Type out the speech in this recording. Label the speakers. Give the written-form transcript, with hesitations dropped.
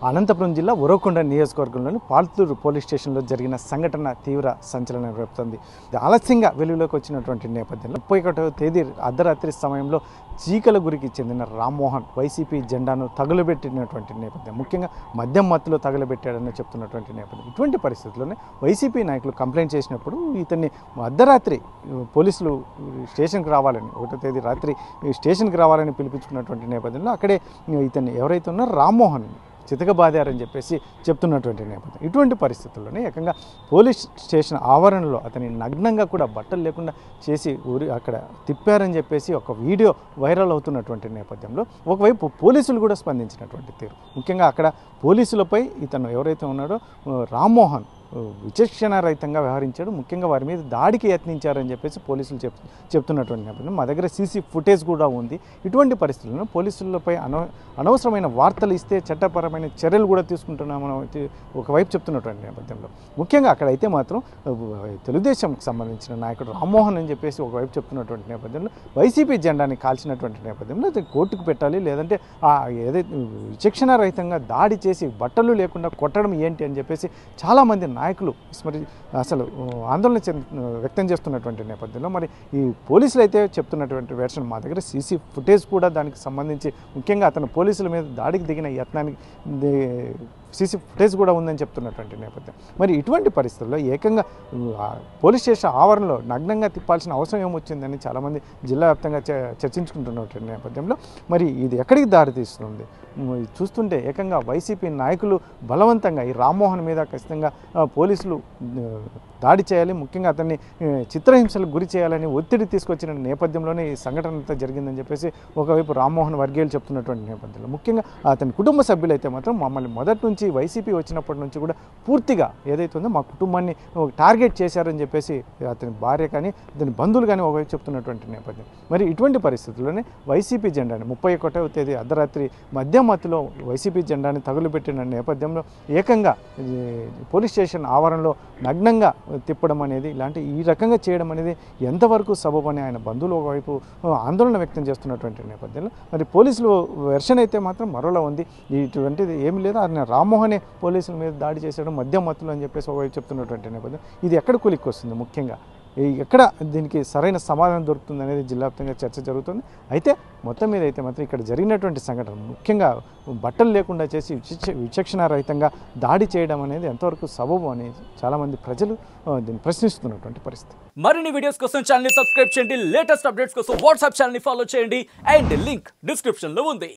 Speaker 1: అనంతపురం జిల్లా ఉరవకొండ నియోజకవర్గంలోని పాల్తూరు పోలీస్ స్టేషన్లో జరిగిన సంఘటన తీవ్ర సంచలనం రేపుతోంది. ఆలస్యంగా వెలుగులోకి వచ్చినటువంటి నేపథ్యంలో 31వ తేదీ అర్ధరాత్రి సమయంలో చీకలగురికి చెందిన రామ్మోహన్ వైసీపీ జెండాను తగులబెట్టినటువంటి నేపథ్యం, ముఖ్యంగా మద్యం మత్తులో తగులబెట్టాడని చెప్తున్నటువంటి నేపథ్యం. ఇటువంటి పరిస్థితుల్లోనే వైసీపీ నాయకులు కంప్లైంట్ చేసినప్పుడు ఇతన్ని అర్ధరాత్రి పోలీసులు స్టేషన్కి రావాలని 1వ తేదీ రాత్రి స్టేషన్కి రావాలని పిలిపించుకున్నటువంటి నేపథ్యంలో అక్కడే ఇతన్ని ఎవరైతే ఉన్నారో రామ్మోహన్ చితకబాదారని చెప్పేసి చెప్తున్నటువంటి నేపథ్యం. ఇటువంటి పరిస్థితుల్లోనే ఏకంగా పోలీస్ స్టేషన్ ఆవరణలో అతని నగ్నంగా కూడా బట్టలు లేకుండా చేసి అక్కడ తిప్పారని చెప్పేసి ఒక వీడియో వైరల్ అవుతున్నటువంటి నేపథ్యంలో ఒకవైపు పోలీసులు కూడా స్పందించినటువంటి తీరు, ముఖ్యంగా అక్కడ పోలీసులపై ఇతను ఎవరైతే ఉన్నాడో రామ్మోహన్ విచక్షణారహితంగా వ్యవహరించాడు, ముఖ్యంగా వారి మీద దాడికి యత్నించారని చెప్పేసి పోలీసులు చెప్తున్నటువంటి నేపథ్యం. మా దగ్గర సీసీ ఫుటేజ్ కూడా ఉంది. ఇటువంటి పరిస్థితుల్లో పోలీసులపై అనవసరమైన వార్తలు ఇస్తే చట్టపరమైన చర్యలు కూడా తీసుకుంటున్నామని ఒకవైపు చెప్తున్నటువంటి నేపథ్యంలో, ముఖ్యంగా అక్కడైతే మాత్రం తెలుగుదేశంకి సంబంధించిన నాయకుడు రామ్మోహన్ అని చెప్పేసి ఒకవైపు చెప్తున్నటువంటి నేపథ్యంలో వైసీపీ జెండాని కాల్చినటువంటి నేపథ్యంలో అది కోర్టుకు పెట్టాలి, లేదంటే ఏదైతే విచక్షణారహితంగా దాడి చేసి బట్టలు లేకుండా కొట్టడం ఏంటి అని చెప్పేసి చాలామంది నాయకులు అసలు ఆందోళన వ్యక్తం చేస్తున్నటువంటి నేపథ్యంలో మరి ఈ పోలీసులు అయితే చెప్తున్నటువంటి వెర్షన్, మా దగ్గర సీసీ ఫుటేజ్ కూడా దానికి సంబంధించి ముఖ్యంగా అతను పోలీసుల మీద దాడికి దిగిన యత్నానికి సీసీ ఫుటేజ్ కూడా ఉందని చెప్తున్నటువంటి నేపథ్యం. మరి ఇటువంటి పరిస్థితుల్లో ఏకంగా పోలీస్ స్టేషన్ ఆవరణలో నగ్నంగా తిప్పాల్సిన అవసరం ఏమొచ్చిందని చాలామంది జిల్లా వ్యాప్తంగా చర్చించుకుంటున్నటువంటి నేపథ్యంలో మరి ఇది ఎక్కడికి దారితీస్తుంది చూస్తుంటే ఏకంగా వైసీపీ నాయకులు బలవంతంగా ఈ రామ్మోహన్ మీద ఖచ్చితంగా పోలీసులు దాడి చేయాలి, ముఖ్యంగా అతన్ని చిత్రహింసలకు గురి చేయాలని ఒత్తిడి తీసుకొచ్చిన నేపథ్యంలోనే ఈ సంఘటన అంతా జరిగిందని చెప్పేసి ఒకవైపు రామ్మోహన్ వర్గీయులు చెప్తున్నటువంటి నేపథ్యంలో, ముఖ్యంగా అతని కుటుంబ సభ్యులైతే మాత్రం మమ్మల్ని మొదటి నుంచి వైసీపీ వచ్చినప్పటి నుంచి కూడా పూర్తిగా ఏదైతే ఉందో మా కుటుంబాన్ని టార్గెట్ చేశారని చెప్పేసి అతని భార్య కానీ అతని బంధువులు కానీ ఒకవైపు చెప్తున్నటువంటి నేపథ్యం. మరి ఇటువంటి పరిస్థితుల్లోనే వైసీపీ జెండాని 31వ తేదీ అర్ధరాత్రి మధ్యమత్తులో వైసీపీ జెండాని తగులుపెట్టిన నేపథ్యంలో ఏకంగా పోలీస్ స్టేషన్ ఆవరణలో నగ్నంగా తిప్పడం అనేది ఈ రకంగా చేయడం అనేది ఎంతవరకు సబబు అని ఆయన బంధువులు ఒకవైపు ఆందోళన వ్యక్తం చేస్తున్నటువంటి నేపథ్యంలో మరి పోలీసులు వెర్షన్ అయితే మాత్రం మరోలా ఉంది. ఇటువంటిది ఏమి లేదు, ఆయన రామ్మోహనే పోలీసుల మీద దాడి చేసేయడం మద్యం మత్తులు అని చెప్పేసి ఒకవైపు చెప్తున్నటువంటి నేపథ్యం. ఇది ఎక్కడ కూలికి వస్తుంది, ముఖ్యంగా ఎక్కడ దీనికి సరైన సమాధానం దొరుకుతుంది అనేది జిల్లా వ్యాప్తంగా చర్చ జరుగుతుంది. అయితే మొత్తం మీద అయితే మాత్రం ఇక్కడ జరిగినటువంటి సంఘటన ముఖ్యంగా బట్టలు లేకుండా చేసి విచక్షణారహితంగా దాడి చేయడం అనేది ఎంతవరకు సబబు అనేది చాలామంది ప్రజలు దీన్ని ప్రశ్నిస్తున్నటువంటి పరిస్థితి.
Speaker 2: మరిన్ని వీడియోస్ కోసం ఛానల్ ని సబ్స్క్రైబ్ చేయండి, లేటెస్ట్ అప్డేట్స్ కోసం వాట్సాప్ ఛానల్ ని ఫాలో చేయండి అండ్ లింక్ డిస్క్రిప్షన్ లో ఉంది.